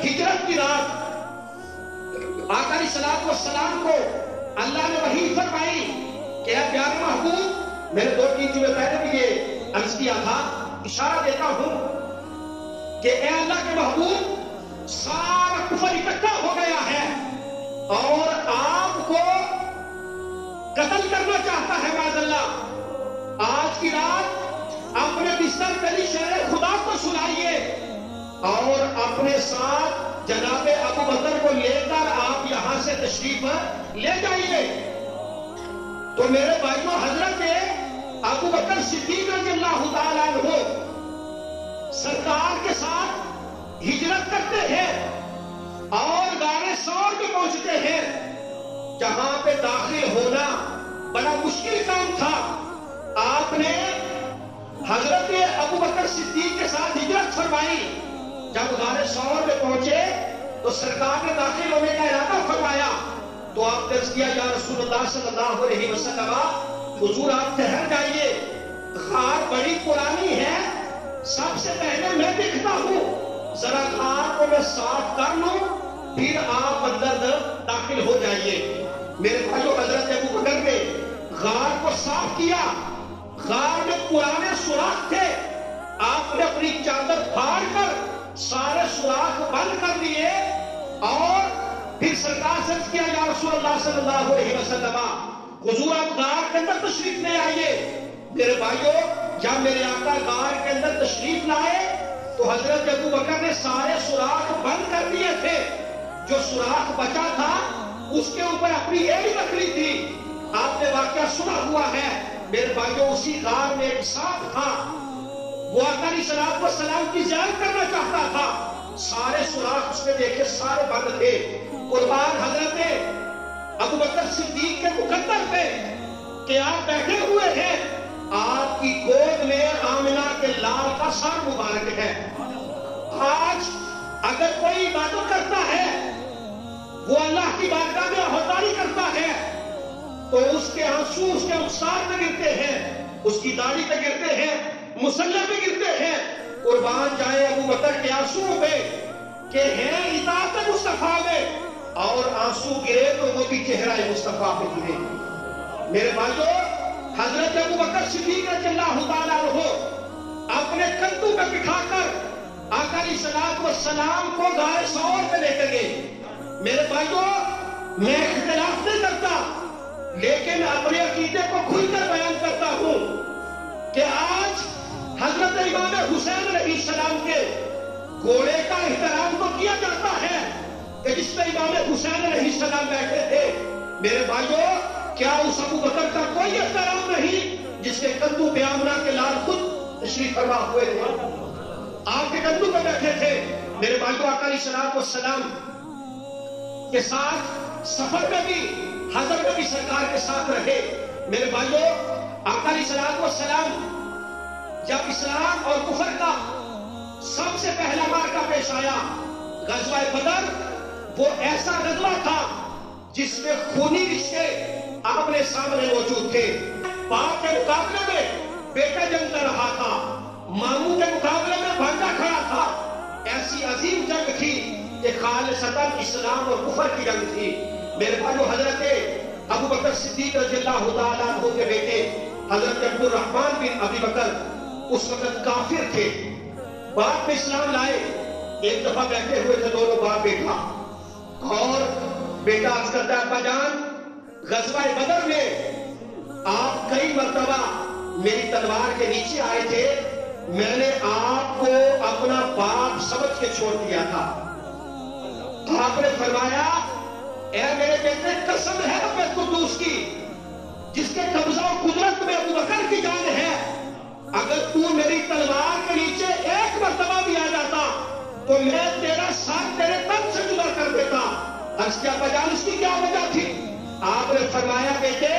ہجرت کی رات آقا علیہ السلام کو اللہ نے وحی فرمائی کہ اے پیارے محبوب، میں نے 2-3 جملے پہلے بھی یہ عرض کیا تھا، اشارہ دیتا ہوں کہ اے اللہ کے محبوب، سارا کفر اکٹھا ہو گیا ہے اور آپ کو قتل کرنا چاہتا ہے معاذ اللہ۔ آج کی رات اپنے بستر پہ شہر خدا کو سلائیے اور اپنے ساتھ جناب ابو بکر کو لے کر آپ یہاں سے تشریف لے جائیے۔ تو میرے بھائیوں، حضرت ابو بکر صدیق رضی اللہ تعالیٰ عنہ سرکار کے ساتھ ہجرت کرتے ہیں اور غار ثور پہ پہنچتے ہیں، جہاں پہ داخل ہونا بڑا مشکل کام تھا۔ آپ نے حضرت ابو بکر صدیق کے ساتھ ہجرت فرمائی۔ جب غار ثور میں پہنچے تو سرکار نے داخل ہونے کا ارادہ فرمایا تو آپ نے عرض کیا، یا رسول اللہ صلی اللہ علیہ وسلم، حضور آپ ٹھہر جائیے، غار بڑی پرانی ہے، سب سے پہلے میں دکھتا ہوں، ذرا غار کو میں صاف کر لوں، پھر آپ اندر داخل ہو جائیے۔ میرے بھائیو، حضرت ابو بکر نے غار کو صاف کیا۔ غار میں پرانے سوراخ تھے، آپ نے اپنی چادر پھاڑ کر سارے سوراخ بند کر دیے اور پھر سرکار سے کیا، یا رسول اللہ صلی اللہ علیہ وسلم، حضور آپ غار کے اندر تشریف لے آئیے۔ میرے بھائیو، جب میرے آقا غار کے اندر تشریف لائے تو حضرت ابو بکر نے سارے سوراخ بند کر دیے تھے، جو سوراخ بچا تھا اس کے اوپر اپنی ایڑی رکھ لی تھی۔ آپ نے واقعہ سنا ہوا ہے۔ میرے بھائیو، اسی غار میں ایک سانپ تھا، وہ آقا علیہ السلام کی زیارت کرنا چاہتا تھا، سارے سوراخ اس نے دیکھے، سارے بند تھے۔ قربان حضرت ابو بکر صدیق کے مقدر پہ کہ آپ بیٹھے ہوئے ہیں، آپ کی گود میں آمنہ کے لال کا سر مبارک ہے۔ آج اگر کوئی عبادت کرتا ہے، وہ اللہ کی بارگاہ میں عہداری کرتا ہے، تو اس کے آنسو اس کے رخسار پہ گرتے ہیں، اس کی داڑھی پہ گرتے ہیں، مصلی پہ گرتے ہیں۔ قربان جائے ابو بکر کے آنسو پہ کہ ہیں اطاعت مصطفیٰ میں، اور آنسو گرے تو وہ بھی چہرہ مصطفیٰ پہ گرے۔ میرے بھائیو، حضرت ابو بکر صدیق رضی اللہ تعالیٰ عنہ اپنے کندھوں پہ بٹھا کر آقا علیہ السلام کو غار ثور پہ لے کر گئے۔ میرے بھائیو، میں اختلاف نہیں کرتا، لیکن اپنے عقیدے کو کھل کر بیان کرتا ہوں کہ آج حضرت امام حسین علیہ السلام کے گھوڑے کا احترام تو کیا جاتا ہے کہ جس پہ امام حسین علیہ السلام بیٹھے تھے۔ میرے بھائیو، کیا اس ابو بکر کا کوئی احترام نہیں جس کے کندھوں پہ آمنہ کے لال خود تشریف فرما ہوئے تھے، آپ کے کندھوں پہ بیٹھے تھے؟ میرے بھائیو، آقا علیہ السلام کے ساتھ سفر میں بھی، حضر میں بھی سرکار کے ساتھ رہے۔ میرے بھائیو، آقا علیہ السلام جب اسلام اور کفر کا سب سے پہلا معرکہ پیش آیا، غزوہ بدر، وہ ایسا غزوہ تھا جس میں خونی رشتے آمنے سامنے موجود تھے۔ باپ کے مقابلے میں بیٹا جنگ کر رہا تھا، ماموں کے مقابلے میں بھانجا کھڑا تھا۔ ایسی عظیم جنگ تھی کہ خالصتاً اسلام اور کفر کی جنگ تھی۔ میرے بھائیو، حضرت ابو بکر صدیق رضی اللہ تعالیٰ عنہ کے بیٹے حضرت عبد الرحمن بن ابی بکر اس وقت کافر تھے، بعد میں اسلام لائے۔ ایک دفعہ بیٹھے ہوئے تھے دونوں باپ بیٹا، اور بیٹا عرض کرتا ہے، ابا جان، غزوہ بدر میں آپ کئی مرتبہ میری تلوار کے نیچے آئے تھے، میں نے آپ کو اپنا باپ سمجھ کے چھوڑ دیا تھا۔ آپ نے فرمایا، اے میرے بیٹے، قسم ہے رب قدوس کی جس کے قبضہ و قدرت میں ابو بکر کی جان ہے، اگر تو میری تلوار کے نیچے ایک مرتبہ بھی آ جاتا تو میں تیرا ساتھ تیرے تن سے جدا کر دیتا۔ عرض کیا بجان اس کی کیا وجہ تھی؟ آپ نے فرمایا، بیٹے،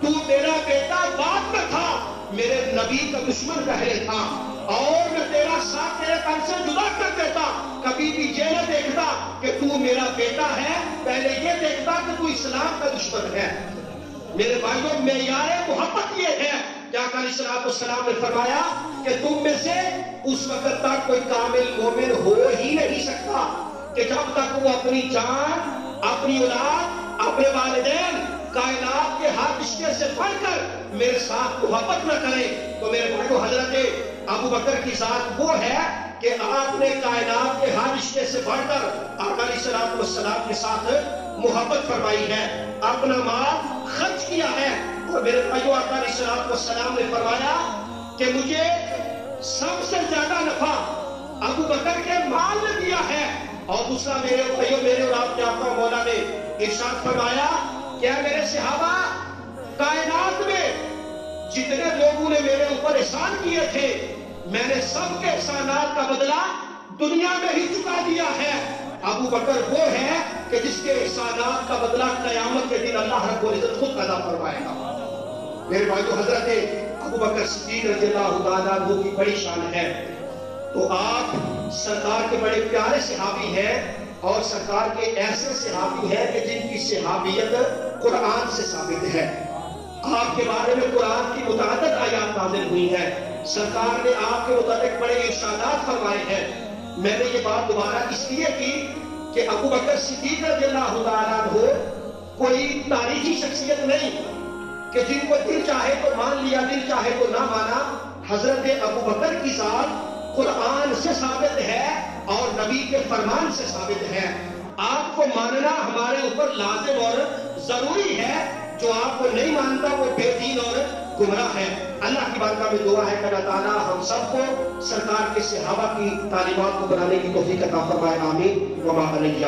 تو میرا بیٹا بعد میں تھا، میرے نبی کا دشمن پہلے تھا، اور میں تیرا ساتھ تیرے تن سے جدا کر دیتا، کبھی بھی یہ نہ دیکھتا کہ تو میرا بیٹا ہے، پہلے یہ دیکھتا کہ تو اسلام کا دشمن ہے۔ میرے بھائیوں، معیار محبت یہ ہے کہ آقا علیہ السلام نے فرمایا کہ تم میں سے اس وقت تک کوئی کامل مومن ہو ہی نہیں سکتا کہ جب تک وہ اپنی جان، اپنی اولاد، اپنے والدین، کائنات کے ہر رشتے سے بڑھ کر میرے ساتھ محبت نہ کرے، تو میرے بھائیو حضرت ابو بکر کی ذات وہ ہے کہ آپ نے کائنات کے ہر رشتے سے بڑھ کر آقا علیہ الصلوۃ والسلام کے ساتھ محبت فرمائی ہے، اپنا مال خرچ کیا ہے۔ اور میرے بھائیو آقا علیہ الصلوۃ والسلام نے فرمایا کہ مجھے سب سے زیادہ نفع ابو بکر کے مال نے دیا ہے۔ اور دوسرا میرے بھائیو، میرے اور آپ کے آقا مولا نے ارشاد فرمایا کہ میرے صحابہ، کائنات میں جتنے لوگوں نے میرے اوپر احسان کیے تھے، میں نے سب کے احسانات کا بدلہ دنیا میں ہی چکا دیا ہے۔ ابو بکر وہ ہے کہ جس کے احسانات کا بدلہ قیامت کے دن اللہ رب العزت خود ادا فرمائے گا۔ میرے بھائیو، حضرت ابو بکر صدیق رضی اللہ تعالیٰ عنہ کی بڑی شان ہے۔ تو آپ سرکار کے بڑے پیارے صحابی ہیں، اور سرکار کے ایسے صحابی ہیں کہ جن کی صحابیت قرآن سے ثابت ہے۔ آپ کے بارے میں قرآن کی متعدد آیات نازل ہوئی ہیں، سرکار نے آپ کے متعلق بڑے ارشادات فرمائے ہیں۔ میں نے یہ بات دوبارہ اس لیے کی کہ ابو بکر صدیق رضی اللہ تعالیٰ عنہ کوئی تاریخی شخصیت نہیں کہ جن کو دل چاہے تو مان لیا، دل چاہے تو نہ مانا۔ حضرت ابو بکر کی ذات قرآن سے ثابت ہے اور نبی کے فرمان سے ثابت ہے۔ آپ کو ماننا ہمارے اوپر لازم اور ضروری ہے، جو آپ کو نہیں مانتا وہ بے دین اور گمراہ ہے۔ اللہ کی بارگاہ میں دعا ہے کہ اللہ تعالیٰ ہم سب کو سرکار کے صحابہ کی تعلیمات کو بنانے کی توفیق عطا فرمائے، آمین۔ وما علیہ